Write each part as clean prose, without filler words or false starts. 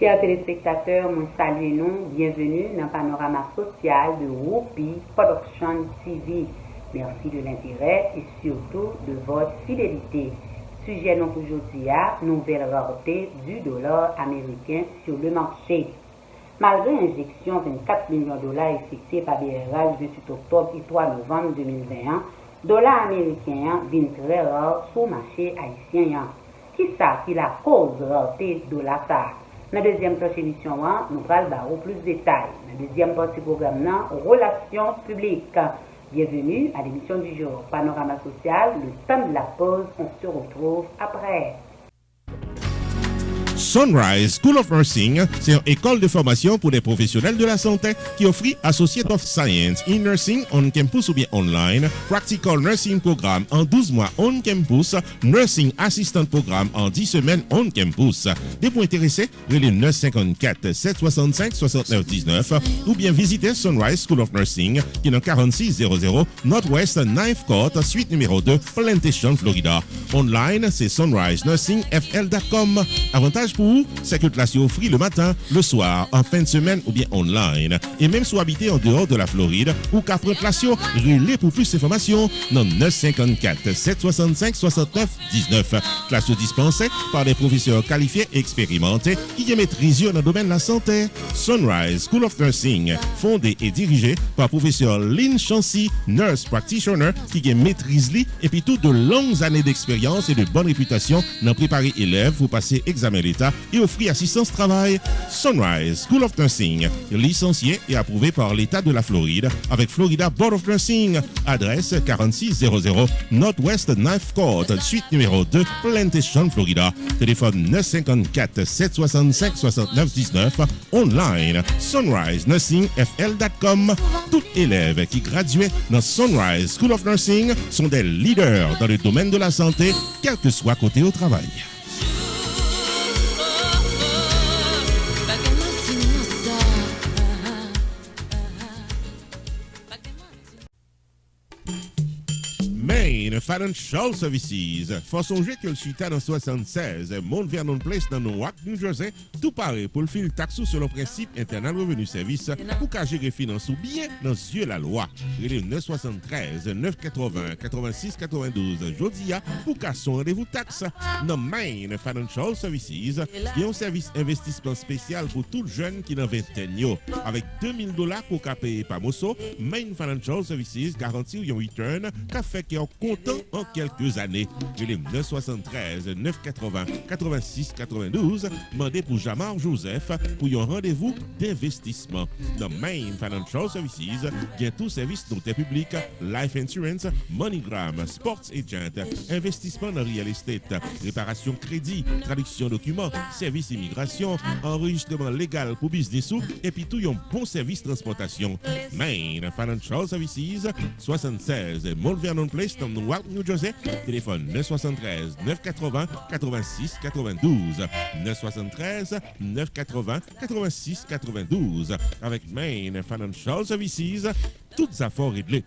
Chers téléspectateurs, nous saluons, bienvenue dans le panorama social de Whoopi Production TV. Merci de l'intérêt et surtout de votre fidélité. Sujet donc aujourd'hui à nouvelle rareté du dollar américain sur le marché. Malgré l'injection de 24 millions de dollars effectuée par BRH le 28 octobre et 3 novembre 2021, dollar américain vient très rare sur le marché haïtien. Qui ça qui la cause de rareté de dollar ça? Dans la deuxième partie émission, nous allons plus de détails. Dans la deuxième partie programme, relations publiques. Bienvenue à l'émission du jour. Panorama social, le temps de la pause, on se retrouve après. Sunrise School of Nursing, c'est une école de formation pour les professionnels de la santé qui offre Associate of Science in Nursing on campus ou bien online, Practical Nursing Programme en 12 mois on campus, Nursing Assistant Programme en 10 semaines on campus. Des points intéressés, relais 954 765 69 19 ou bien visitez Sunrise School of Nursing qui est dans 4600 Northwest 9th Court, suite numéro 2, Plantation, Florida. Online, c'est sunrisenursingfl.com. Avantage pour vous, c'est que classe offre le matin, le soir, en fin de semaine ou bien online. Et même si vous habitez en dehors de la Floride ou qu'après classe, relais pour plus d'informations dans 954 765 69 19. Classe dispensée par des professeurs qualifiés et expérimentés qui maîtrisent dans le domaine de la santé. Sunrise School of Nursing, fondé et dirigé par professeur Lynn Chancy, nurse practitioner qui maîtrise et puis toutes de longues années d'expérience et de bonne réputation dans préparer élèves pour passer examen d'État et offrir assistance travail. Sunrise School of Nursing, licencié et approuvé par l'État de la Floride avec Florida Board of Nursing. Adresse 4600 Northwest 9th Court, suite numéro 2, Plantation, Florida. Téléphone 954 765 69 19. Online, sunrisenursingfl.com. Tout élève qui graduait dans Sunrise School of Nursing sont des leaders dans le domaine de la santé, quel que soit côté au travail. Main Financial Services. Faut songer que le suite dans 76, Mount Vernon Place dans Newark, New Jersey, tout paraît pour le fil taxou sur le principe internal revenu service pour qu'à gérer finance ou bien dans yeux la loi. Relève 973 980 86 92 Jodia pour qu'à son rendez-vous taxe. Dans Main Financial Services, il y a un service investissement spécial pour tout jeune qui n'a vingtaine avec $2000 pour qu'à payer par Mosso. Main Financial Services garantit un return qu'a fait qui est content en quelques années. Je l'ai 973 980 86 92. Mandez pour Jamar Joseph pour un rendez-vous d'investissement. Dans Main Financial Services, il y a tout service noté public, life insurance, MoneyGram, sports agent, investissement dans real estate, réparation crédit, traduction documents, service immigration, enregistrement légal pour business et puis tout un bon service transportation. Main Financial Services, 76 Mount Vernon Place dans Newark, New Jersey. Téléphone 973 980 86 92. 973 980 86 92. Avec Main Financial Services, toutes affaires réglées.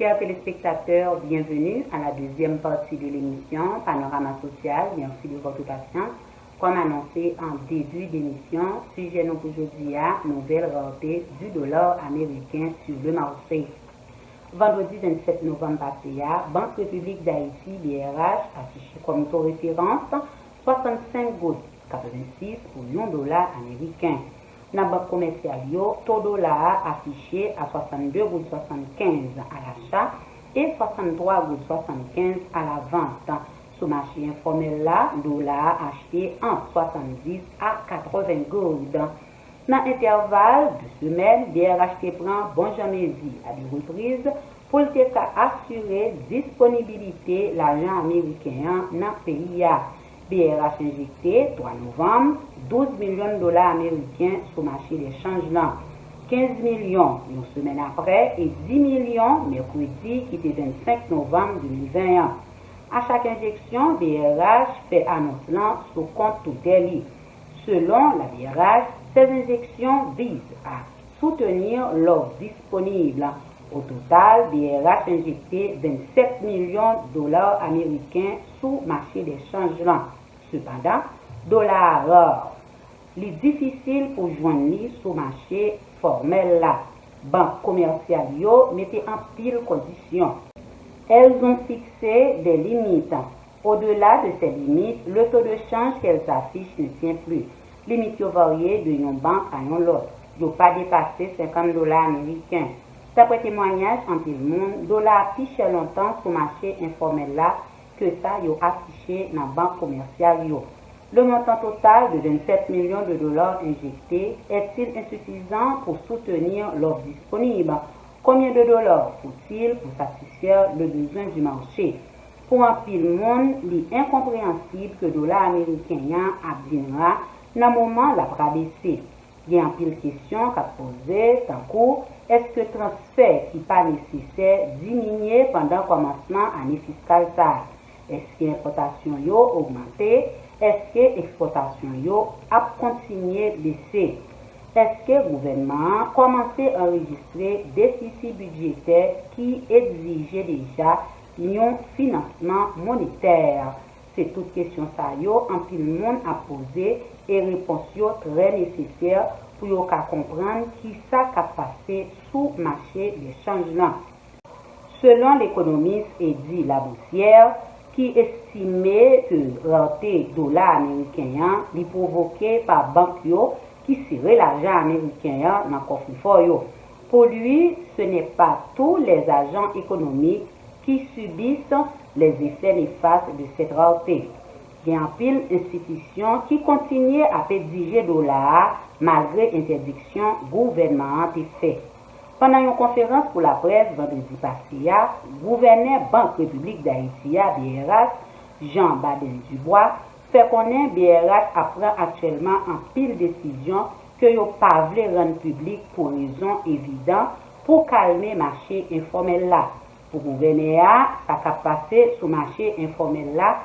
Chers téléspectateurs, bienvenue à la deuxième partie de l'émission Panorama social. Merci de votre patience. Comme annoncé en début d'émission, sujet nous aujourd'hui à nouvelle rareté du dollar américain sur le marché. Vendredi 27 novembre passé, Banque République d'Haïti, BRH, affiché comme taux référence 65,86 pour $1 américain. Dans la banque commerciale, taux dollar affiché à 62,75 à l'achat et 63,75 à la vente. Sur le marché informel, dollar acheté entre 70 à 80 gold. Dans l'intervalle de semaine, BRH prend bon jamais dit à des reprises pour assurer disponibilité de l'argent américain dans le pays. BRH injecté 3 novembre $12 millions américains sur le marché des changements. 15 millions une semaine après et 10 millions mercredi qui était 25 novembre 2021. À chaque injection, BRH fait annonce sur compte tout délit. Selon la BRH, Ces injections visent à soutenir l'offre disponible. Au total, BRH injecté 27 millions de dollars américains sous marché des changements. Cependant, dollar rare, il est difficile pour joindre sous marché formel là. Banque commerciale mettait en pile conditions. Elles ont fixé des limites. Au-delà de ces limites, le taux de change qu'elles affichent ne tient plus. Limite variée de une banque à une autre. Il n'a pas dépassé 50 dollars américains. D'après témoignage en tout le monde, dollar affiche longtemps sur le marché informel là que ça y a affiché dans la banque commerciale. Le montant total de 27 millions de dollars injectés est-il insuffisant pour soutenir l'offre disponible? Combien de dollars faut-il pour satisfaire le besoin du marché? Pour un pile monde, il est incompréhensible que le dollar américain abîmera dans le moment la baisser. Il y a un pile question qu'à poser, tant coup, est-ce que le transfert qui n'est pas nécessaire diminue pendant le commencement année fiscale ça? Est-ce que l'importation a augmenté? Est-ce que l'exportation a continué de baisser? Est-ce que le gouvernement a commencé à enregistrer des déficits budgétaires qui exigeaient déjà un financement monétaire? C'est toute question ça en pile monde à poser et réponse très nécessaire pour comprendre qui ça a passé sous marché des changements. Selon l'économiste Eddie Laboussière, qui estimait que le rareté dollar américain est provoqué par banque qui serrait l'argent américain dans le coffre fort. Pour lui, ce n'est pas tous les agents économiques qui subissent les effets néfastes de cette rareté. Il y a un pile d'institutions qui continuent à pédiger dollar malgré l'interdiction gouvernementale faite. Pendant une conférence pour la presse vendredi passé, le gouverneur Banque République d'Haïti, BRH, Jean Baden-Dubois, fait connaître BRH apprend actuellement en pile décision que il pas voulu rendre public pour raison évidente pour calmer le marché informel là. Pour le gouverneur, ça a passé sur le marché informel là,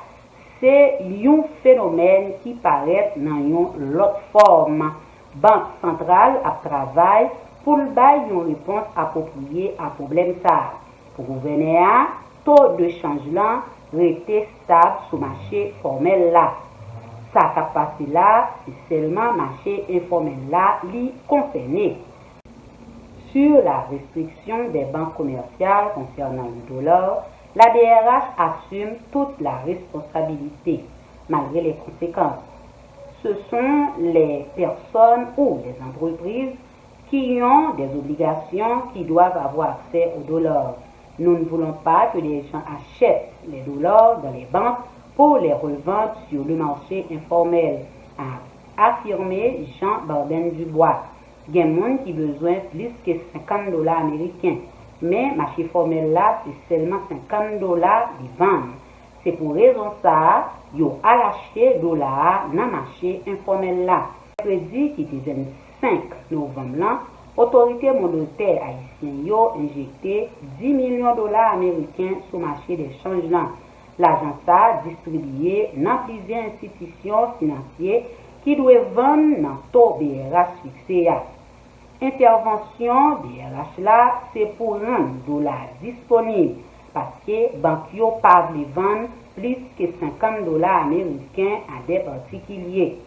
c'est un phénomène qui paraît dans une autre forme. Banque centrale a travaillé pour le bail une réponse appropriée à problème ça. Pour le gouverneur, taux de changement restait stable sur le marché formel là. Ça a passé là, c'est seulement le marché informel là qui concerné. Sur la restriction des banques commerciales concernant le dollar, la BRH assume toute la responsabilité, malgré les conséquences. Ce sont les personnes ou les entreprises qui ont des obligations qui doivent avoir accès au dollar. Nous ne voulons pas que les gens achètent les dollars dans les banques pour les revendre sur le marché informel, a affirmé Jean Baden-Dubois. Il y a des gens qui ont besoin de plus que 50 dollars américains, mais le marché formel là, c'est seulement 50 dollars de vente. C'est pour raison ça, ils ont acheté dollars dans le marché informel là. Mercredi qui était 5 novembre là, l'autorité monétaire haïtienne a injecté 10 millions de dollars américains sur le marché des changements. L'agence a distribué dans plusieurs institutions financières qui doivent vendre dans le taux BRH fixé. Intervention BRH là, c'est pour rendre le dollar disponible parce que les banques ne peuvent vendre plus que 50 dollars américains à des particuliers.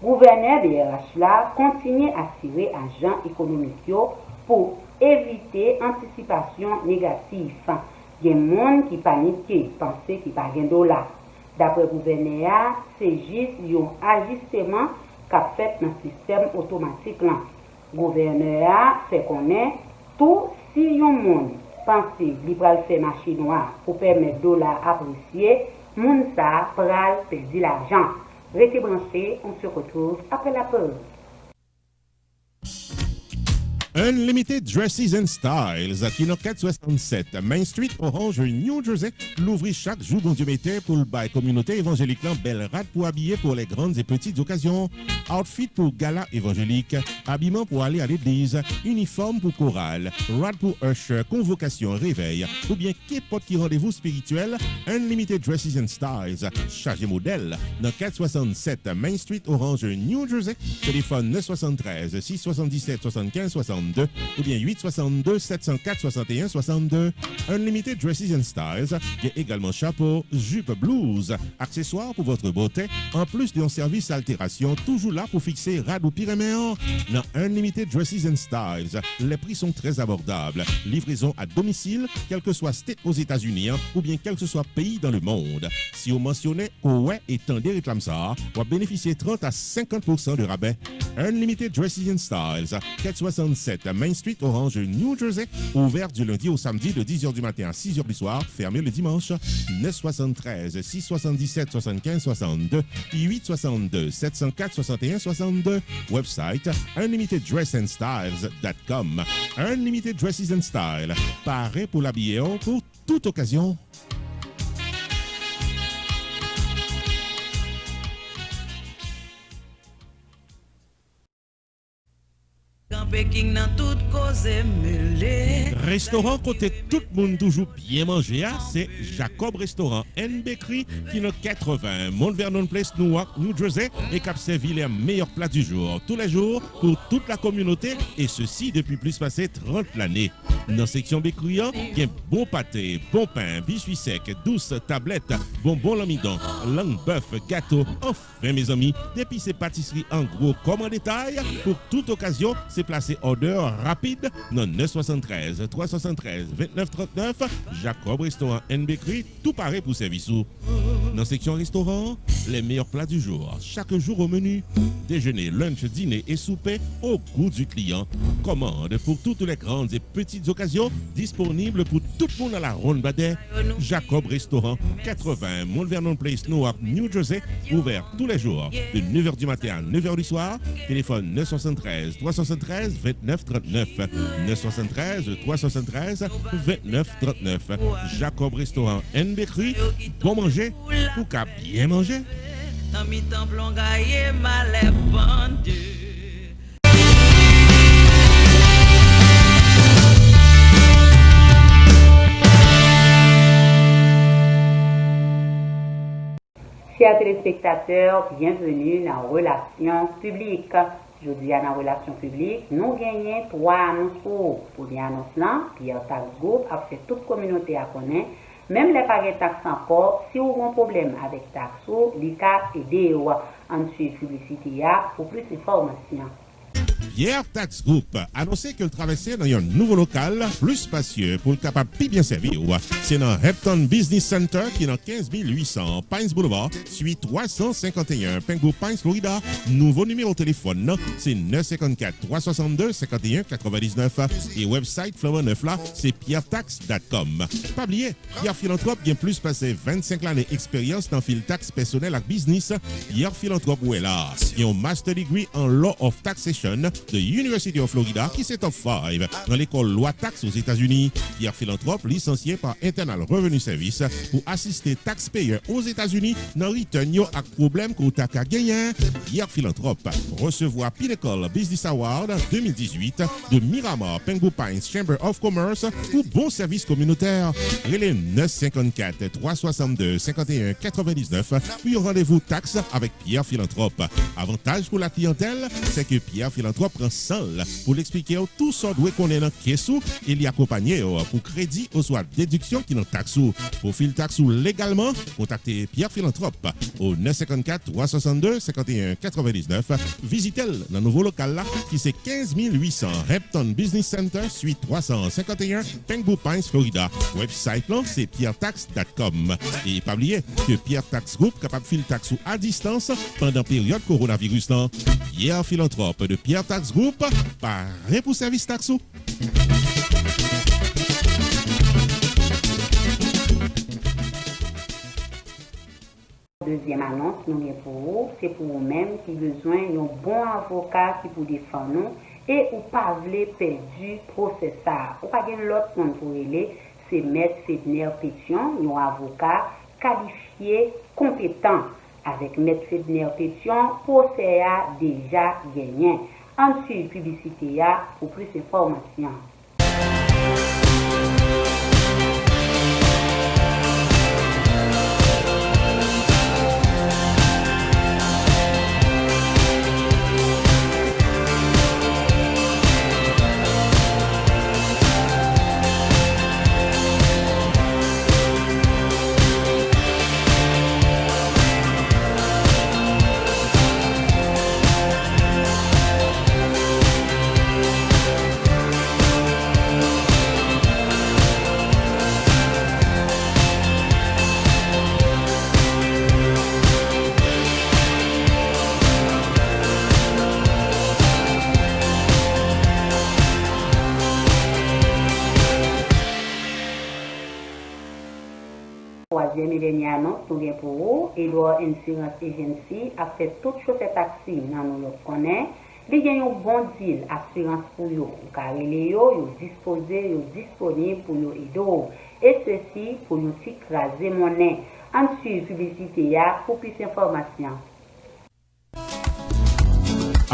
Le gouverneur BRH là continue à tirer agents économiques pour éviter anticipation négative. Il y a des gens qui paniquent, pensent qu'il n'y a pas de dollar. D'après le gouverneur, c'est juste un ajustement qu'a fait dans le système automatique. Le gouverneur fait connaître tout si un monde pense qu'il va faire marché noir pour permettre le dollar apprécier, monde ça pral perdre l'argent. Restez branchés, on se retrouve après la pause. Unlimited Dresses and Styles, qui est 467 Main Street, Orange, New Jersey, l'ouvrit chaque jour bon Dieu mettait pour le bail communauté évangélique belle rade pour habiller pour les grandes et petites occasions, outfit pour gala évangélique, habillement pour aller à l'église, uniforme pour chorale, rad pour usher, convocation, réveil, ou bien qu'importe qui rendez-vous spirituel, Unlimited Dresses and Styles, chargé modèle, dans 467 Main Street, Orange, New Jersey, téléphone 973 677 75 62 ou bien 862 704 61 62. Unlimited Dresses and Styles, il y a également chapeau, jupe blues, accessoires pour votre beauté, en plus d'un service altération, toujours là pour fixer rad ou pyréméen. Dans Unlimited Dresses and Styles, les prix sont très abordables. Livraison à domicile, quel que soit state aux États-Unis ou bien quel que soit pays dans le monde. Si vous mentionnez OUE et tendez réclame ça, vous bénéficiez 30 à 50% de rabais. Unlimited Dresses and Styles, 467 Main Street, Orange, New Jersey, ouvert du lundi au samedi de 10h du matin à 6h du soir, fermé le dimanche. 973 677 75 62 862 704 61 62. Website unlimitedDressandStyles.com. Unlimited Dresses and Style, paré pour l'habiller pour toute occasion. Restaurant côté tout le monde toujours bien manger, c'est Jacob Restaurant and Bakery qui est 80 Mount Vernon Place, Newark, New Jersey et qui a servi les meilleurs plats du jour, tous les jours pour toute la communauté et ceci depuis plus passé 30 l'année. Dans la section bakery, il y a bon pâté, bon pain, biscuits secs, douces tablettes, bonbons l'amidon, langue bœuf, gâteau. Enfin mes amis, depuis ces pâtisseries en gros comme en détail, pour toute occasion, c'est placé order rapide dans 973 373 29 39 Jacob Restaurant and Bakery, tout pareil pour service. Dans la section restaurant, les meilleurs plats du jour, chaque jour au menu, déjeuner, lunch, dîner et souper au goût du client. Commande pour toutes les grandes et petites occasions, disponible pour tout le monde à la ronde Badet. Jacob Restaurant, 80 Mount Vernon Place, Newark, New Jersey, ouvert tous les jours de 9h du matin à 9h du soir. Téléphone 973 373 29 39 973 373 29 39. Jacob Restaurant and Bakery, bon manger pour qu'à bien manger. Chers téléspectateurs, bienvenue dans Relations publiques. Je dis dans Relations publiques, nous gagnons 3 annonces pour les annonces là. Pierre Tax Group a fait toute communauté à connaître. Même les paquets taxes encore, si vous avez un problème avec Taxo, l'ICA aide en suivre publicité pour plus d'informations. Pierre Tax Group a annoncé qu'il traversait dans un nouveau local plus spacieux pour le capable de bien servir. C'est dans Hampton Business Center qui est dans 15 800 Pines Boulevard, suite 351 Pengu Pines, Florida. Nouveau numéro de téléphone, c'est 954 362 51 99 et website Flower 9 là, c'est pierretax.com. Pas oublier, Pierre Philanthrope vient plus passer 25 années d'expérience dans le taxe personnel et business. Pierre Philanthrope est là. Il a un master degree en Law of Taxation de University of Florida qui c'est top 5 dans l'école loi taxe aux États-Unis. Pierre Philanthrope, licencié par Internal Revenue Service pour assister taxpayers aux États-Unis dans return yo ak problème ko ta ka gagner. Pierre Philanthrope recevoir Pinnacle Business Award 2018 de Miramar Pengu Pines Chamber of Commerce pour bon service communautaire. Relais 954 362 51 99 puis rendez-vous taxe avec Pierre Philanthrope. Avantage pour la clientèle, c'est que Pierre Philanthrope prend 100 pour l'expliquer tout ce qu'on connaît dans Kessou et l'y accompagner pour crédit ou soit déduction qui dans taxou. Pour fil taxou légalement, contactez Pierre Philanthrope au 954 362 51 99. Visitez-le dans le nouveau local là qui c'est 15 800 Hampton Business Center, suite 351 Pengu Pines, Florida. Website là c'est pierretax.com. Et pas oublier que Pierre Tax Group capable fil taxou à distance pendant période coronavirus là. Pierre Philanthrope de Pierre Tax Group, parrain pour service taxo. Deuxième annonce, nous est pour vous, c'est pour vous-même qui besoin d'un bon avocat qui vous défend nous et ou pas voulez perdu procès ça. Ou pas gen l'autre monde pour aller, c'est maître Fedner Pétion, un avocat qualifié compétent. Avec maître Fedner Pétion, procès a déjà gagné. Ensuite, publicité pour plus d'informations. Troisième millénaire, nous avons pour vous, Edward Insurance Agency a fait toute chose de taxi, nous le connaissons. Il y a un bon deal, assurance pour vous, car il est disposé, disponible pour vous aider. Et ceci pour nous écraser monnaie. Ensuite, publicité pour plus d'informations.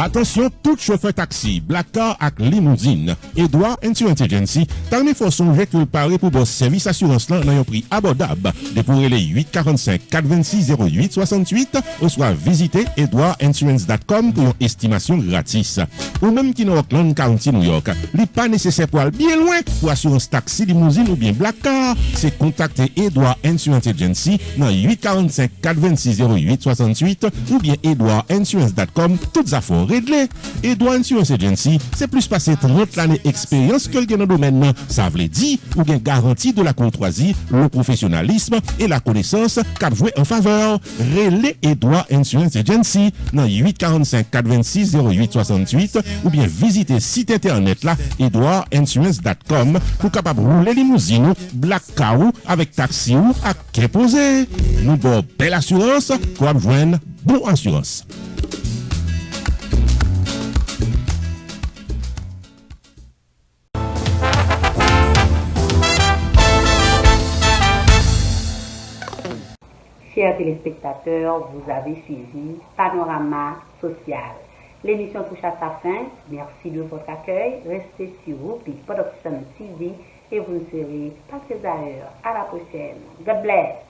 Attention, tout chauffeur taxi, black car ak limousine. Edouard Insurance Agency, tarmé faut songer que le pari pour vos services assurance là dans un prix abordable. Dépourrez les 845 426 08 68 ou soit visitez edwardinsurance.com pour une estimation gratis. Ou même qui dans Oakland County, New York, il n'est pas nécessaire pour aller bien loin pour assurance taxi, limousine ou bien black car. C'est contacter Edouard Insurance Agency dans 845 426 08 68 ou bien edwardinsurance.com, toutes affaires réglées. Edouard Insurance Agency, c'est plus passé 30 années d'expérience que le dans le domaine. Ça veut dire, ou bien garantie de la courtoisie, le professionnalisme et la connaissance qu'a joué en faveur. Relais Edouard Insurance Agency dans 845 426 08 68 ou bien visitez site internet là edwardinsurance.com pour capable rouler limousine, black car avec taxi ou à qu'imposer. Nous avons belle assurance pour joindre bon assurance. Chers téléspectateurs, vous avez suivi Panorama Social. L'émission touche à sa fin. Merci de votre accueil. Restez sur Whoopi Production TV et vous ne serez pas très à l'heure. À la prochaine. God bless.